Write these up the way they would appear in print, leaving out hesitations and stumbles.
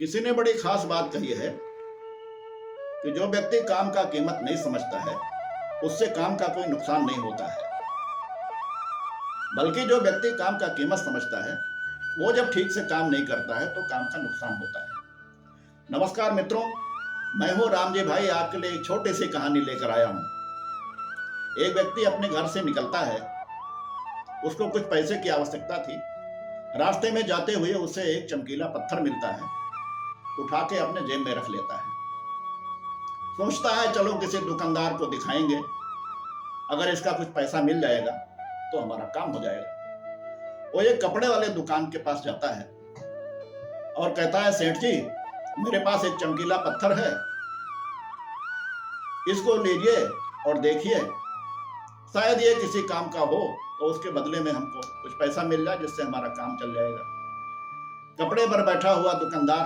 किसी ने बड़ी खास बात कही है कि जो व्यक्ति काम का कीमत नहीं समझता है उससे काम का कोई नुकसान नहीं होता है, बल्कि जो व्यक्ति काम का कीमत समझता है वो जब ठीक से काम नहीं करता है तो काम का नुकसान होता है। नमस्कार मित्रों, मैं हूं रामजी भाई, आपके लिए एक छोटी सी कहानी लेकर आया हूं। एक व्यक्ति अपने घर से निकलता है, उसको कुछ पैसे की आवश्यकता थी। रास्ते में जाते हुए उसे एक चमकीला पत्थर मिलता है, उठा के अपने जेब में रख लेता है। सोचता है चलो किसी दुकानदार को दिखाएंगे, अगर इसका कुछ पैसा मिल जाएगा तो हमारा काम हो जाएगा। वो एक कपड़े वाले दुकान के पास जाता है और कहता है, सेठ जी मेरे पास एक चमकीला पत्थर है, इसको लीजिए और देखिए, शायद ये किसी काम का हो तो उसके बदले में हमको कुछ पैसा मिल जाए जिससे हमारा काम चल जाएगा। कपड़े पर बैठा हुआ दुकानदार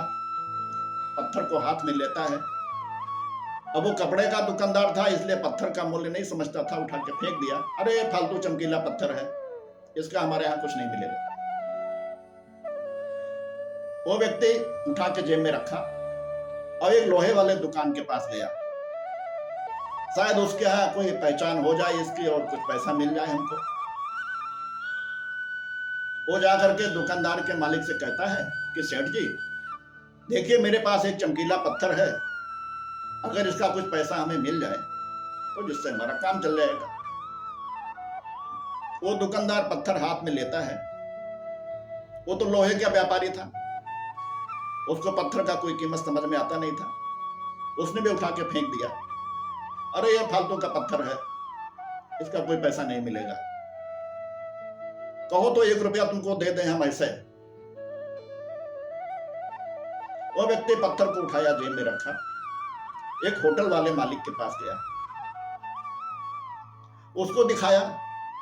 पत्थर को हाथ में लेता है। अब वो कपड़े का दुकानदार था इसलिए पत्थर का मूल्य नहीं समझता था, उठा के फेंक दिया। अरे फालतू चमकीला पत्थर है, इसका हमारे यहाँ कुछ नहीं मिलेगा। वो व्यक्ति उठा के जेब में रखा और एक लोहे वाले दुकान के पास गया, शायद उसके यहाँ कोई पहचान हो जाए इसकी और कुछ पैसा मिल जाए हमको। वो जाकर के दुकानदार के मालिक से कहता है कि सेठ जी देखिए मेरे पास एक चमकीला पत्थर है, अगर इसका कुछ पैसा हमें मिल जाए तो जिससे हमारा काम चल जाएगा। वो दुकानदार पत्थर हाथ में लेता है। वो तो लोहे का व्यापारी था, उसको पत्थर का कोई कीमत समझ में आता नहीं था, उसने भी उठा के फेंक दिया। अरे ये फालतू का पत्थर है, इसका कोई पैसा नहीं मिलेगा, कहो तो 1 रुपया तुमको दे दें हम ऐसे। वो व्यक्ति पत्थर को उठाया, जेब में रखा, एक होटल वाले मालिक के पास गया, उसको दिखाया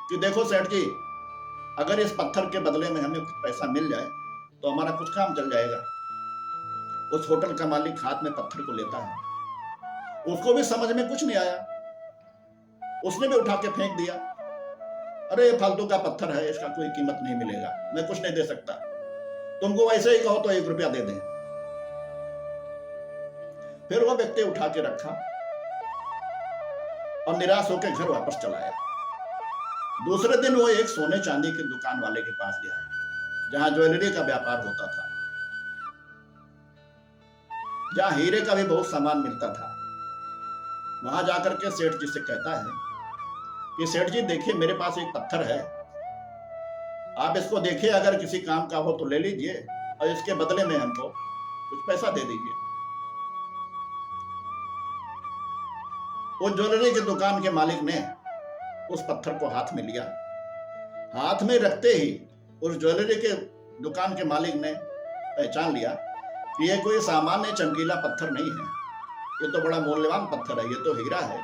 कि देखो सेठ जी, अगर इस पत्थर के बदले में हमें कुछ पैसा मिल जाए तो हमारा कुछ काम चल जाएगा। उस होटल का मालिक हाथ में पत्थर को लेता है, उसको भी समझ में कुछ नहीं आया, उसने भी उठा के फेंक दिया। अरे फालतू का पत्थर है, इसका कोई कीमत नहीं मिलेगा, मैं कुछ नहीं दे सकता, तुमको वैसे ही कहो तो 1 रुपया दे दें। फिर वह व्यक्ति उठा के रखा और निराश होकर घर वापस चला आया। दूसरे दिन वो एक सोने चांदी की दुकान वाले के पास गया, जहां ज्वेलरी का व्यापार होता था, जहां हीरे का भी बहुत सामान मिलता था। वहां जाकर के सेठ जी से कहता है कि सेठ जी देखिए मेरे पास एक पत्थर है, आप इसको देखिए, अगर किसी काम का हो तो ले लीजिए और इसके बदले में हमको कुछ पैसा दे दीजिए। वो ज्वेलरी की दुकान के मालिक ने उस पत्थर को हाथ में लिया। हाथ में रखते ही उस ज्वेलरी के दुकान के मालिक ने पहचान लिया कि ये कोई सामान्य चमकीला पत्थर नहीं है, ये तो बड़ा मूल्यवान पत्थर है, ये तो हीरा है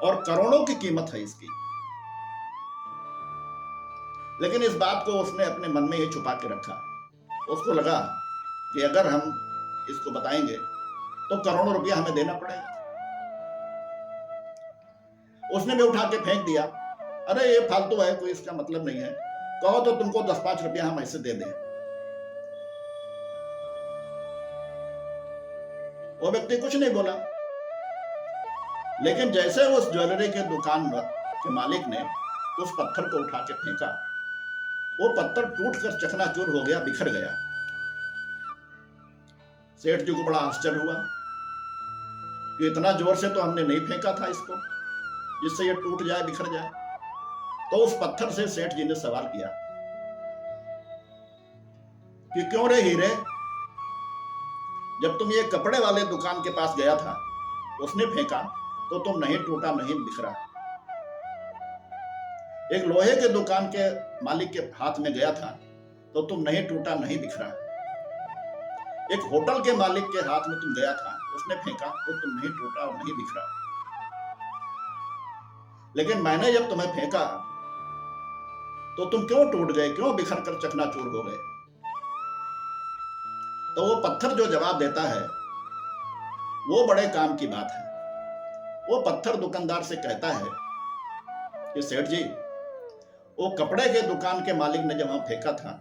और करोड़ों की कीमत है इसकी। लेकिन इस बात को उसने अपने मन में ही छुपा के रखा। उसको लगा कि अगर हम इसको बताएंगे तो करोड़ों रुपया हमें देना पड़ेगा। उसने भी उठा के फेंक दिया। अरे ये फालतू है, कोई इसका मतलब नहीं है, कहो तो तुमको 10-5 रुपया हम ऐसे दे दें। वो व्यक्ति कुछ नहीं बोला, लेकिन जैसे उस ज्वेलरी के दुकान के मालिक ने उस पत्थर को उठा के फेंका, वो पत्थर टूटकर चकनाचूर हो गया, बिखर गया। सेठ जी को बड़ा आश्चर्य हुआ कि इतना जोर से तो हमने नहीं फेंका था इसको जिससे ये टूट जाए, बिखर जाए। तो उस पत्थर से सेठ जी ने सवाल किया कि क्यों रे हीरे, जब तुम ये कपड़े वाले दुकान के पास गया था उसने फेंका तो तुम नहीं टूटा, नहीं बिखरा। एक लोहे के दुकान के मालिक के हाथ में गया था तो तुम नहीं टूटा, नहीं बिखरा। एक होटल के मालिक के हाथ में तुम गया था, उसने फेंका तो तुम नहीं टूटा और नहीं बिखरा। लेकिन मैंने जब तुम्हें फेंका तो तुम क्यों टूट गए, क्यों बिखर कर चकनाचूर हो गए? तो वो पत्थर जो जवाब देता है वो बड़े काम की बात है। वो पत्थर दुकानदार से कहता है कि सेठ जी, वो कपड़े के दुकान के मालिक ने जब वहां फेंका था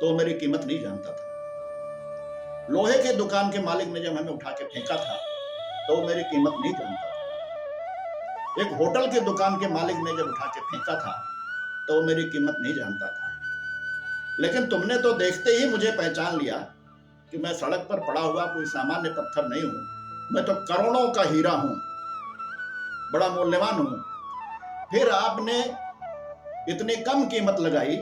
तो मेरी कीमत नहीं जानता था, लोहे के दुकान के मालिक ने जब हमें उठा के फेंका था तो वो मेरी कीमत नहीं जानता था। एक होटल के दुकान के मालिक ने जब उठा के फेंका था तो वो मेरी कीमत नहीं जानता था। लेकिन तुमने तो देखते ही मुझे पहचान लिया कि मैं सड़क पर पड़ा हुआ कोई सामान्य पत्थर नहीं हूं, मैं तो करोड़ों का हीरा हूं, बड़ा मूल्यवान हूं। फिर आपने इतनी कम कीमत लगाई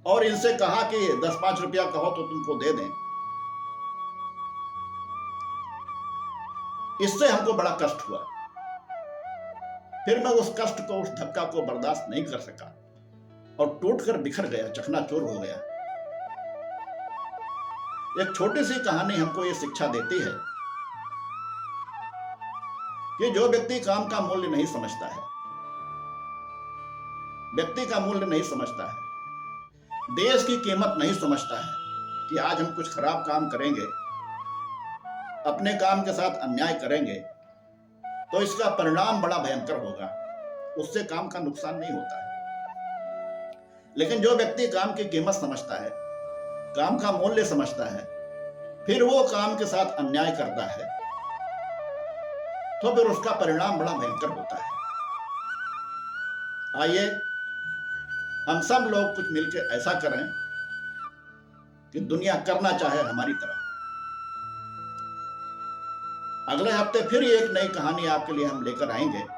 और इनसे कहा कि 10-5 रुपया कहो तो तुमको दे दें। इससे हमको बड़ा कष्ट हुआ। फिर मैं उस कष्ट को, उस धक्का को बर्दाश्त नहीं कर सका और टूटकर बिखर गया, चकनाचूर हो गया। एक छोटी सी कहानी हमको ये शिक्षा देती है कि जो व्यक्ति काम का मूल्य नहीं समझता है, व्यक्ति का मूल्य नहीं समझता है, देश की कीमत नहीं समझता है कि आज हम कुछ खराब काम करेंगे, अपने काम के साथ अन्याय करेंगे तो इसका परिणाम बड़ा भयंकर होगा, उससे काम का नुकसान नहीं होता है। लेकिन जो व्यक्ति काम की कीमत समझता है, काम का मूल्य समझता है, फिर वो काम के साथ अन्याय करता है तो फिर उसका परिणाम बड़ा भयंकर होता है। आइए हम सब लोग कुछ मिलकर ऐसा करें कि दुनिया करना चाहे हमारी तरह। अगले हफ्ते फिर एक नई कहानी आपके लिए हम लेकर आएंगे।